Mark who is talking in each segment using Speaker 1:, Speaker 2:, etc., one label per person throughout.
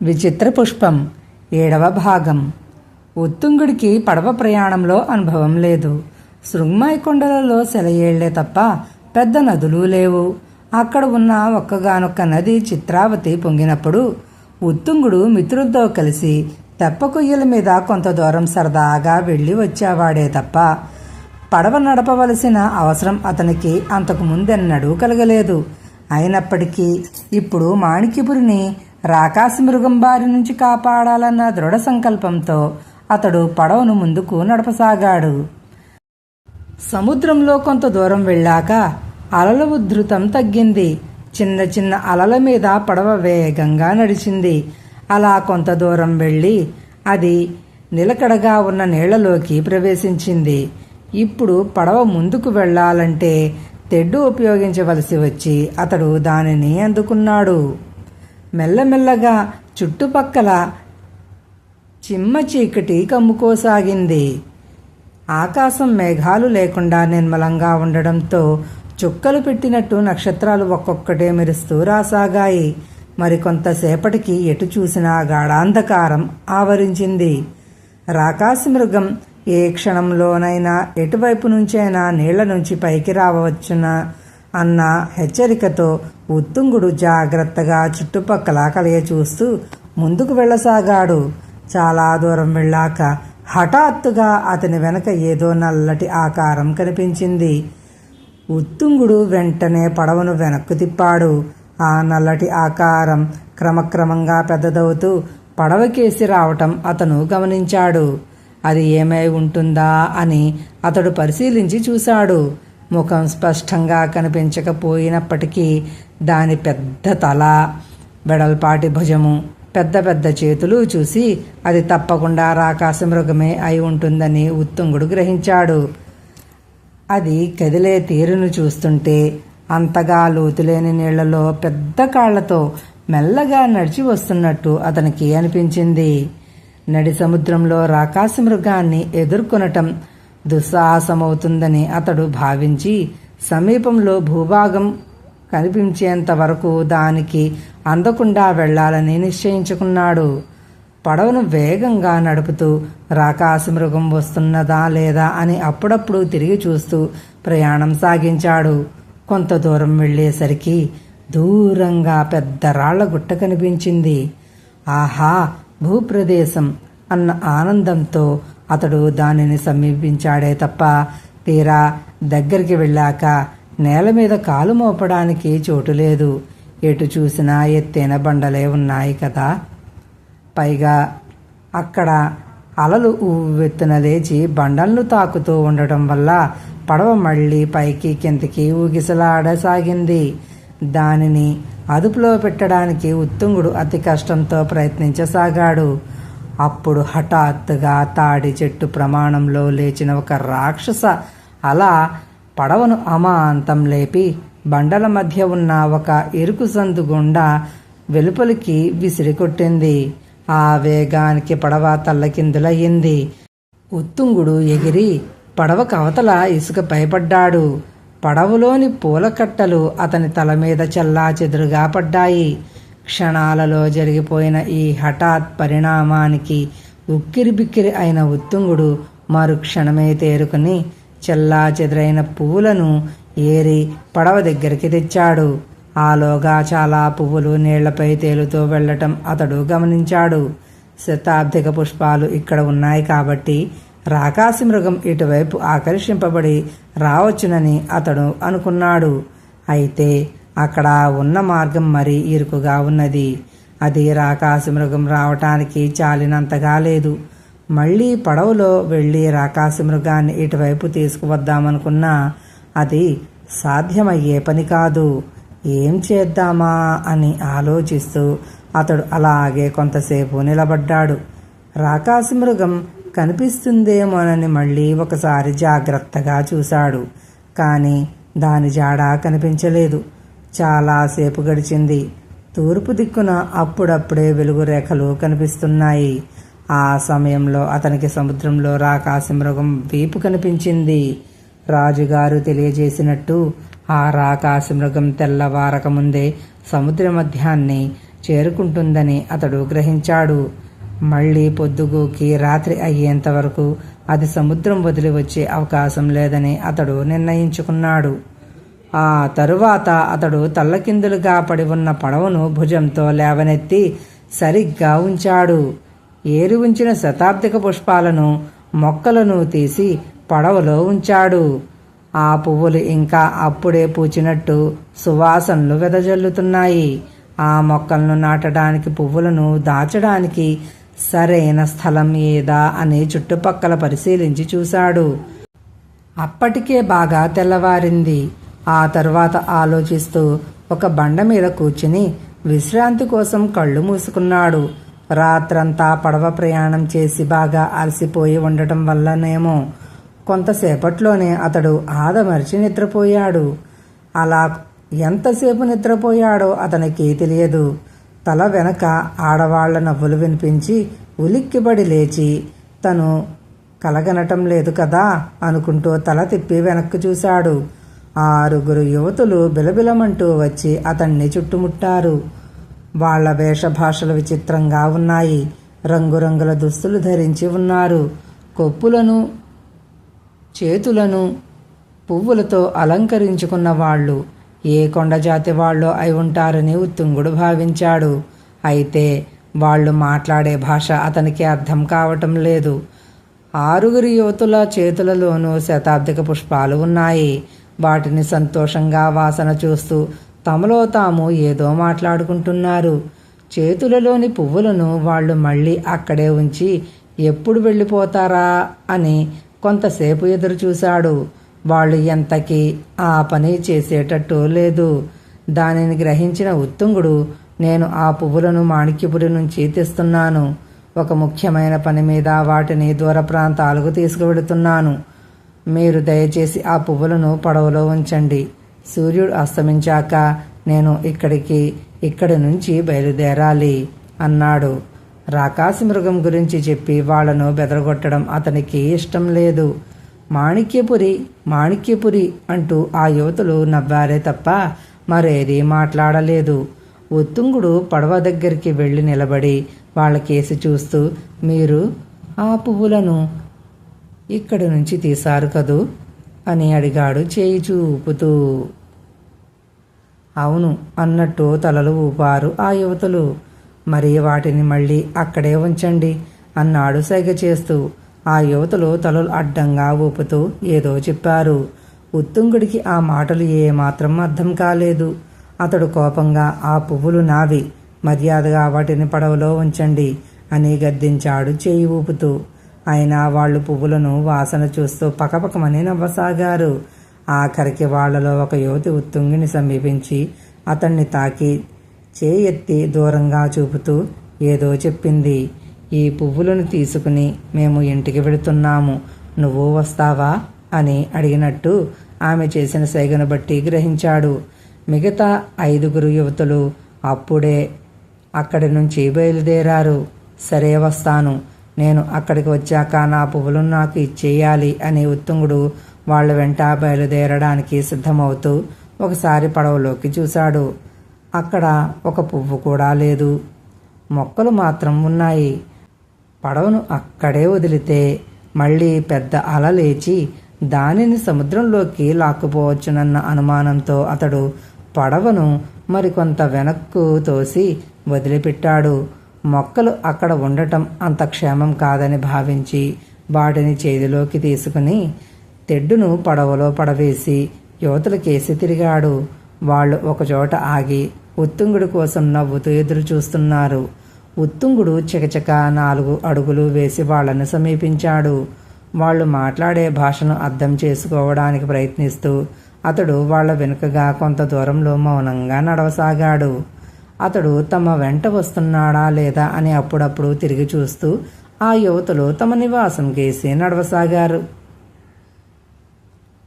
Speaker 1: విచిత్ర పుష్పం 7వ భాగం. ఉత్తుంగుడికి పడవ ప్రయాణంలో అనుభవం లేదు. శృంగమాయి కొండలలో సెలయేళ్లే తప్ప పెద్ద నదులు లేవు. అక్కడ ఉన్న ఒక్కగానొక్క నది చిత్రావతి పొంగినప్పుడు ఉత్తుంగుడు మిత్రులతో కలిసి తెప్ప కొయ్యల మీద కొంత దూరం సరదాగా వెళ్ళి వచ్చేవాడే తప్ప పడవ నడపవలసిన అవసరం అతనికి అంతకు ముందెన్నడూ కలగలేదు. అయినప్పటికీ ఇప్పుడు మాణిక్యపురిని రాకాసి మృగం బారి నుంచి కాపాడాలన్న దృఢ సంకల్పంతో అతడు పడవను ముందుకు నడపసాగాడు. సముద్రంలో కొంత దూరం వెళ్ళాక అలల ఉధృతం తగ్గింది. చిన్న చిన్న అలల మీద పడవ వేగంగా నడిచింది. అలా కొంత దూరం వెళ్ళి అది నిలకడగా ఉన్న నీళ్లలోకి ప్రవేశించింది. ఇప్పుడు పడవ ముందుకు వెళ్లాలంటే తెడ్డు ఉపయోగించవలసి వచ్చి అతడు దానిని అందుకున్నాడు. మెల్లమెల్లగా చుట్టుపక్కల చిమ్మ చీకటి కమ్ముకోసాగింది. ఆకాశం మేఘాలు లేకుండా నిర్మలంగా ఉండడంతో చుక్కలు పెట్టినట్టు నక్షత్రాలు ఒక్కొక్కటే మెరుస్తూ రాసాగాయి. మరికొంతసేపటికి ఎటు చూసినా గాఢాంధకారం ఆవరించింది. రాకాసి మృగం ఏ క్షణంలోనైనా ఎటువైపు నుంచైనా నీళ్ల నుంచి పైకి రావచ్చునా అన్న హెచ్చరికతో ఉత్తుంగుడు జాగ్రత్తగా చుట్టుపక్కల కలయ చూస్తూ ముందుకు వెళ్ళసాగాడు. చాలా దూరం వెళ్ళాక హఠాత్తుగా అతని వెనక ఏదో నల్లటి ఆకారం కనిపించింది. ఉత్తుంగుడు వెంటనే పడవను వెనక్కు తిప్పాడు. ఆ నల్లటి ఆకారం క్రమక్రమంగా పెద్దదవుతూ పడవకేసి రావటం అతను గమనించాడు. అది ఏమై ఉంటుందా అని అతడు పరిశీలించి చూశాడు. ముఖం స్పష్టంగా కనిపించకపోయినప్పటికీ దాని పెద్ద తల, వెడల్పాటి భుజము, పెద్ద పెద్ద చేతులు చూసి అది తప్పకుండా రాకాసి మృగమే అయి ఉంటుందని ఉత్తుంగుడు గ్రహించాడు. అది కదిలే తీరును చూస్తుంటే అంతగా లోతులేని నీళ్లలో పెద్ద కాళ్లతో మెల్లగా నడిచి వస్తున్నట్టు అతనికి అనిపించింది. నడి సముద్రంలో రాకాసి మృగాన్ని ఎదుర్కొనటం దుస్సాహసమవుతుందని అతడు భావించి సమీపంలో భూభాగం కనిపించేంత వరకు దానికి అందకుండా వెళ్లాలని నిశ్చయించుకున్నాడు. పడవను వేగంగా నడుపుతూ రాకాసి మృగం వస్తున్నదా లేదా అని అప్పుడప్పుడు తిరిగి చూస్తూ ప్రయాణం సాగించాడు. కొంత దూరం వెళ్లేసరికి దూరంగా పెద్ద రాళ్ల గుట్ట కనిపించింది. ఆహా, భూప్రదేశం అన్న ఆనందంతో అతడు దానిని సమీపించాడే తప్ప తీరా దగ్గరికి వెళ్ళాక నేల మీద కాలు మోపడానికి చోటు లేదు. ఎటు చూసినా ఎత్తైన బండలే ఉన్నాయి కదా. పైగా అక్కడ అలలు ఉవ్వెత్తున లేచి బండలను తాకుతూ ఉండటం వల్ల పడవ మళ్లీ పైకి కిందకి ఊగిసలాడసాగింది. దానిని అదుపులో పెట్టడానికి ఉత్తుంగుడు అతి కష్టంతో ప్రయత్నించసాగాడు. అప్పుడు హఠాత్తుగా తాడి చెట్టు ప్రమాణంలో లేచిన ఒక రాక్షస అల పడవను అమాంతం లేపి బండల మధ్య ఉన్న ఒక ఇరుకు సందు గుండా వెలుపలికి విసిరికొట్టింది. ఆ వేగానికి పడవ తల్లకిందులయ్యింది. ఉత్తుంగుడు ఎగిరి పడవ కవతల ఇసుకపై పడ్డాడు. పడవలోని పూలకట్టలు అతని తల మీద చెల్లాచెదురుగా పడ్డాయి. క్షణాలలో జరిగిపోయిన ఈ హఠాత్ పరిణామానికి ఉక్కిరిబిక్కిరి అయిన ఉత్తుంగుడు మరుక్షణమే తేరుకుని చెల్లాచెదురైన పువ్వులను ఏరి పడవ దగ్గరికి తెచ్చాడు. ఆలోగా చాలా పువ్వులు నీళ్లపై తేలుతూ వెళ్లటం అతడు గమనించాడు. శతాబ్దిక పుష్పాలు ఇక్కడ ఉన్నాయి కాబట్టి రాకాసి మృగం ఇటువైపు ఆకర్షింపబడి రావచ్చునని అతడు అనుకున్నాడు. అయితే అక్కడ ఉన్న మార్గం మరీ ఇరుకుగా ఉన్నది. అది రాకాసి మృగం రావటానికి చాలినంతగా లేదు. మళ్లీ పడవలో వెళ్లి రాకాసి మృగాన్ని ఇటువైపు తీసుకువద్దామనుకున్నా అది సాధ్యమయ్యే పని కాదు. ఏం చేద్దామా అని ఆలోచిస్తూ అతడు అలాగే కొంతసేపు నిలబడ్డాడు. రాకాసి మృగం కనిపిస్తుందేమోనని మళ్లీ ఒకసారి జాగ్రత్తగా చూశాడు. కానీ దాని జాడ కనిపించలేదు. చాలాసేపు గడిచింది. తూర్పు దిక్కున అప్పుడప్పుడే వెలుగు రేఖలు కనిపిస్తున్నాయి. ఆ సమయంలో అతనికి సముద్రంలో రాకాసి మృగం వీపు కనిపించింది. రాజుగారు తెలియజేసినట్టు ఆ రాకాసి మృగం తెల్లవారకముందే సముద్ర మధ్యాన్ని చేరుకుంటుందని అతడు గ్రహించాడు. మళ్ళీ పొద్దుగూకి రాత్రి అయ్యేంత వరకు అది సముద్రం వదిలి వచ్చే అవకాశం లేదని అతడు నిర్ణయించుకున్నాడు. ఆ తరువాత అతడు తల్లకిందులుగా పడి ఉన్న పడవను భుజంతో లేవనెత్తి సరిగ్గా ఉంచాడు. ఏరి ఉంచిన శతాబ్దిక పుష్పాలను, మొక్కలను తీసి పడవలో ఉంచాడు. ఆ పువ్వులు ఇంకా అప్పుడే పూచినట్టు సువాసనలు వెదజల్లుతున్నాయి. ఆ మొక్కలను నాటడానికి, పువ్వులను దాచడానికి సరైన స్థలం ఏదా అని చుట్టుపక్కల పరిశీలించి చూశాడు. అప్పటికే బాగా తెల్లవారింది. ఆ తరువాత ఆలోచిస్తూ ఒక బండ మీద కూర్చుని విశ్రాంతి కోసం కళ్ళు మూసుకున్నాడు. రాత్రంతా పడవ ప్రయాణం చేసి బాగా అలసిపోయి ఉండటం వల్లనేమో కొంతసేపట్లోనే అతడు ఆదమర్చి నిద్రపోయాడు. అలా ఎంతసేపు నిద్రపోయాడో అతనికి తెలియదు. తల వెనక ఆడవాళ్ల నవ్వులు వినిపించి ఉలిక్కిపడి లేచి, తను కలగనటం లేదు కదా అనుకుంటూ తల తిప్పి వెనక్కు చూశాడు. 6 యువతులు బిలబిలమంటూ వచ్చి అతన్ని చుట్టుముట్టారు. వాళ్ల వేషభాషలు విచిత్రంగా ఉన్నాయి. రంగురంగుల దుస్తులు ధరించి ఉన్నారు. కొప్పులను, చేతులను పువ్వులతో అలంకరించుకున్న వాళ్ళు ఏ కొండజాతి వాళ్ళో అయి ఉంటారని ఉత్తుంగుడు భావించాడు. అయితే వాళ్ళు మాట్లాడే భాష అతనికి అర్థం కావటం లేదు. 6 యువతుల చేతులలోనూ శతాబ్దిక పుష్పాలు ఉన్నాయి. వాటిని సంతోషంగా వాసన చూస్తూ తమలో తాము ఏదో మాట్లాడుకుంటున్నారు. చేతులలోని పువ్వులను వాళ్ళు మళ్ళీ అక్కడే ఉంచి ఎప్పుడు వెళ్ళిపోతారా అని కొంతసేపు ఎదురు చూశాడు. వాళ్ళు ఎంతకీ ఆ పని చేసేటట్టు లేదు. దానిని గ్రహించిన ఉత్తుంగుడు, నేను ఆ పువ్వులను మాణిక్యపురి నుంచి తెస్తున్నాను. ఒక ముఖ్యమైన పని మీద వాటిని దూర ప్రాంతాలకు తీసుకువెళుతున్నాను. మీరు దయచేసి ఆ పువ్వులను పడవలో ఉంచండి. సూర్యుడు అస్తమించాక నేను ఇక్కడి నుంచి బయలుదేరాలి అన్నాడు. రాకాసి మృగం గురించి చెప్పి వాళ్లను బెదరగొట్టడం అతనికి ఇష్టం లేదు. మాణిక్యపురి, మాణిక్యపురి అంటూ ఆ యువతులు నవ్వారే తప్ప మరేదీ మాట్లాడలేదు. ఉత్తుంగుడు పడవ దగ్గరికి వెళ్ళి నిలబడి వాళ్ళకేసి చూస్తూ, మీరు ఆ పువ్వులను ఇక్కడి నుంచి తీశారు కదూ అని అడిగాడు చేయి చూపుతూ. అవును అన్నట్టు తలలు ఊపారు ఆ యువతులు. మరి వాటిని మళ్ళీ అక్కడే ఉంచండి అన్నాడు సైగ చేస్తూ. ఆ యువతులు తలలు అడ్డంగా ఊపుతూ ఏదో చెప్పారు. ఉత్తుంగుడికి ఆ మాటలు ఏమాత్రం అర్థం కాలేదు. అతడు కోపంగా, ఆ పువ్వులు నావి, మర్యాదగా వాటిని పడవలో ఉంచండి అని గద్దించాడు చేయి ఊపుతూ. అయినా వాళ్ళు పువ్వులను వాసన చూస్తూ పకపకమని నవ్వసాగారు. ఆఖరికి వాళ్లలో ఒక యువతి ఉత్తుంగిని సమీపించి అతన్ని తాకి చేయెత్తి దూరంగా చూపుతూ ఏదో చెప్పింది. ఈ పువ్వులను తీసుకుని మేము ఇంటికి వెళుతున్నాము, నువ్వు వస్తావా అని అడిగినట్టు ఆమె చేసిన సైగను బట్టి గ్రహించాడు. మిగతా 5 యువతులు అప్పుడే అక్కడి నుంచి బయలుదేరారు. సరే వస్తాను, నేను అక్కడికి వచ్చాక నా పువ్వులు నాకు ఇచ్చేయాలి అని ఉత్తుంగుడు వాళ్ళ వెంట బయలుదేరడానికి సిద్ధమవుతూ ఒకసారి పడవలోకి చూశాడు. అక్కడ ఒక పువ్వు కూడా లేదు. మొక్కలు మాత్రం ఉన్నాయి. పడవను అక్కడే వదిలితే మళ్ళీ పెద్ద అల లేచి దానిని సముద్రంలోకి లాక్కుపోవచ్చునన్న అనుమానంతో అతడు పడవను మరికొంత వెనక్కు తోసి వదిలిపెట్టాడు. మొక్కలు అక్కడ ఉండటం అంత క్షేమం కాదని భావించి వాటిని చేతిలోకి తీసుకుని తెడ్డును పడవలో పడవేసి యువతలకేసి తిరిగాడు. వాళ్ళు ఒకచోట ఆగి ఉత్తుంగుడి కోసం నవ్వుతూ ఎదురు చూస్తున్నారు. ఉత్తుంగుడు చకచక 4 అడుగులు వేసి వాళ్లను సమీపించాడు. వాళ్ళు మాట్లాడే భాషను అర్థం చేసుకోవడానికి ప్రయత్నిస్తూ అతడు వాళ్ల వెనుకగా కొంత దూరంలో మౌనంగా నడవసాగాడు. అతడు తమ వెంట వస్తున్నాడా లేదా అని అప్పుడప్పుడు తిరిగి చూస్తూ ఆ యువతులు తమ నివాసం కేసి నడవసాగారు.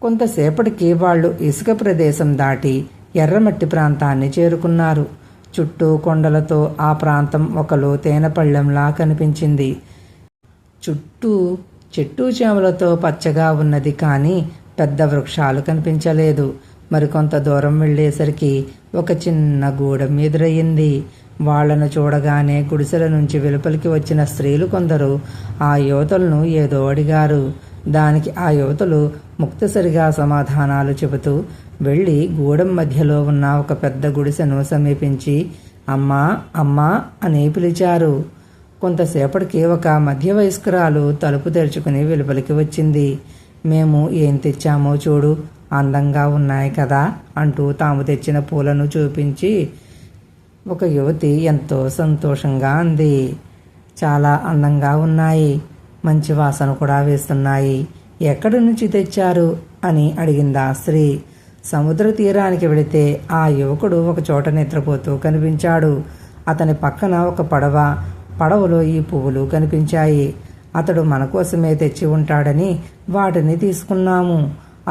Speaker 1: కొంతసేపటికి వాళ్ళు ఇసుక ప్రదేశం దాటి ఎర్రమట్టి ప్రాంతాన్ని చేరుకున్నారు. చుట్టూ కొండలతో ఆ ప్రాంతం ఒక లోతైన పళ్ళెంలా కనిపించింది. చుట్టూ చెట్టు చేమలతో పచ్చగా ఉన్నది, కానీ పెద్ద వృక్షాలు కనిపించలేదు. మరికొంత దూరం వెళ్ళేసరికి ఒక చిన్న గూడెం ఎదురయ్యింది. వాళ్లను చూడగానే గుడిసెల నుంచి వెలుపలికి వచ్చిన స్త్రీలు కొందరు ఆ యువతులను ఏదో అడిగారు. దానికి ఆ యువతులు ముక్తసరిగా సమాధానాలు చెబుతూ వెళ్ళి గూడెం మధ్యలో ఉన్న ఒక పెద్ద గుడిసెను సమీపించి అమ్మా అమ్మా అని పిలిచారు. కొంతసేపటికి ఒక మధ్య వయస్కురాలు తలుపు తెరుచుకుని వెలుపలికి వచ్చింది. మేము ఏం తెచ్చామో చూడు, అందంగా ఉన్నాయి కదా అంటూ తాము తెచ్చిన పూలను చూపించి ఒక యువతి ఎంతో సంతోషంగా అంది. చాలా అందంగా ఉన్నాయి, మంచి వాసన కూడా వేస్తున్నాయి. ఎక్కడి నుంచి తెచ్చారు అని అడిగింది ఆ స్త్రీ. సముద్ర తీరానికి వెళితే ఆ యువకుడు ఒక చోట నిద్రపోతూ కనిపించాడు. అతని పక్కన ఒక పడవలో ఈ పువ్వులు కనిపించాయి. అతడు మన కోసమే తెచ్చి ఉంటాడని వాటిని తీసుకున్నాము.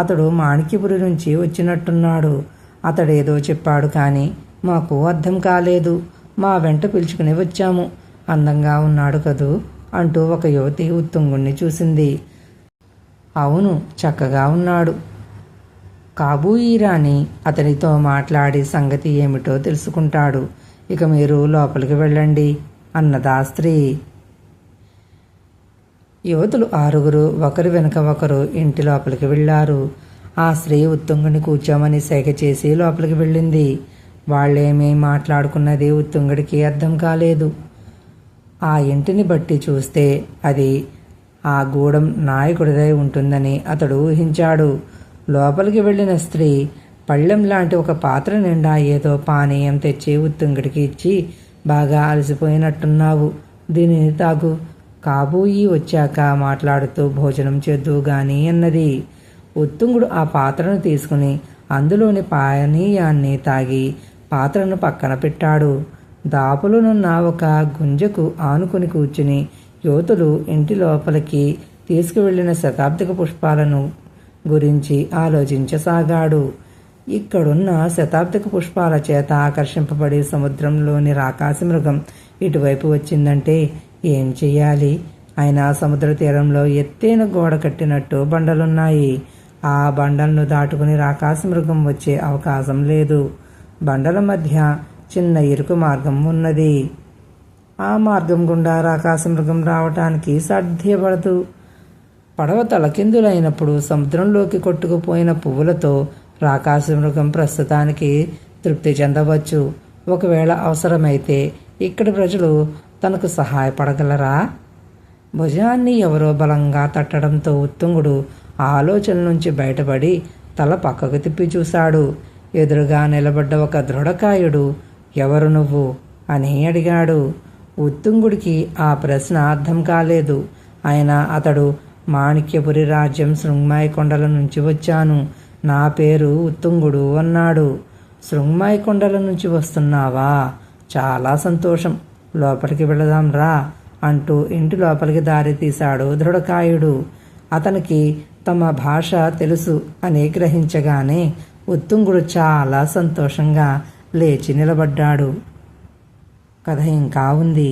Speaker 1: అతడు మాణిక్యపురి నుంచి వచ్చినట్టున్నాడు. అతడేదో చెప్పాడు కానీ మాకు అర్థం కాలేదు. మా వెంట పిలుచుకుని వచ్చాము. అందంగా ఉన్నాడు కదూ అంటూ ఒక యువతి ఉత్తుంగుణ్ణి చూసింది. అవును, చక్కగా ఉన్నాడు. కాబూయి రాణి అతనితో మాట్లాడి సంగతి ఏమిటో తెలుసుకుంటాడు. ఇక మీరు లోపలికి వెళ్ళండి అన్నదా స్త్రీ. యువతులు 6 ఒకరి వెనుక ఒకరు ఇంటి లోపలికి వెళ్లారు. ఆ స్త్రీ ఉత్తుంగుని కూర్చోమని సేక చేసి లోపలికి వెళ్ళింది. వాళ్లేమీ మాట్లాడుకున్నది ఉత్తుంగుడికి అర్థం కాలేదు. ఆ ఇంటిని బట్టి చూస్తే అది ఆ గూడెం నాయకుడిదై ఉంటుందని అతడు ఊహించాడు. లోపలికి వెళ్ళిన స్త్రీ పళ్ళెం లాంటి ఒక పాత్ర నిండా ఏదో పానీయం తెచ్చి ఉత్తుంగుడికి ఇచ్చి, బాగా అలసిపోయినట్టున్నావు, దీనిని తాగు, కాబూయి వచ్చాక మాట్లాడుతూ భోజనం చేద్దు గాని అన్నది. ఉత్తుంగుడు ఆ పాత్రను తీసుకుని అందులోని పానీయాన్ని తాగి పాత్రను పక్కన పెట్టాడు. దాపులోనున్న ఒక గుంజకు ఆనుకుని కూర్చుని యువతులు ఇంటి లోపలికి తీసుకువెళ్లిన శతాబ్దిక పుష్పాలను గురించి ఆలోచించసాగాడు. ఇక్కడున్న శతాబ్దిక పుష్పాల చేత ఆకర్షింపబడి సముద్రంలోని రాకాసి మృగం ఇటువైపు వచ్చిందంటే ఏం చెయ్యాలి? అయినా సముద్ర తీరంలో ఎత్తైన గోడ కట్టినట్టు బండలున్నాయి. ఆ బండలను దాటుకుని రాకాసి మృగం వచ్చే అవకాశం లేదు. బండల మధ్య చిన్న ఇరుకు మార్గం ఉన్నది. ఆ మార్గం గుండా రాకాసి మృగం రావటానికి సాధ్యపడదు. పడవ తలకిందులైనప్పుడు సముద్రంలోకి కొట్టుకుపోయిన పువ్వులతో రాకాసి మృగం ప్రస్తుతానికి తృప్తి చెందవచ్చు. ఒకవేళ అవసరమైతే ఇక్కడి ప్రజలు తనకు సహాయపడగలరా? భుజాన్ని ఎవరో బలంగా తట్టడంతో ఉత్తుంగుడు ఆలోచన నుంచి బయటపడి తల పక్కకు తిప్పి చూశాడు. ఎదురుగా నిలబడ్డ ఒక దృఢకాయుడు ఎవరు నువ్వు అని అడిగాడు. ఉత్తుంగుడికి ఆ ప్రశ్న అర్థం కాలేదు. అయినా అతడు మాణిక్యపురి రాజ్యం శృంగ్మాయి కొండల నుంచి వచ్చాను, నా పేరు ఉత్తుంగుడు అన్నాడు. శృంగ్మాయి కొండల నుంచి వస్తున్నావా? చాలా సంతోషం, లోపలికి వెళదాం రా అంటూ ఇంటి లోపలికి దారి తీశాడు దృఢకాయుడు. అతనికి తమ భాష తెలుసు అని గ్రహించగానే ఉత్తుంగుడు చాలా సంతోషంగా లేచి నిలబడ్డాడు. కథ ఇంకా ఉంది.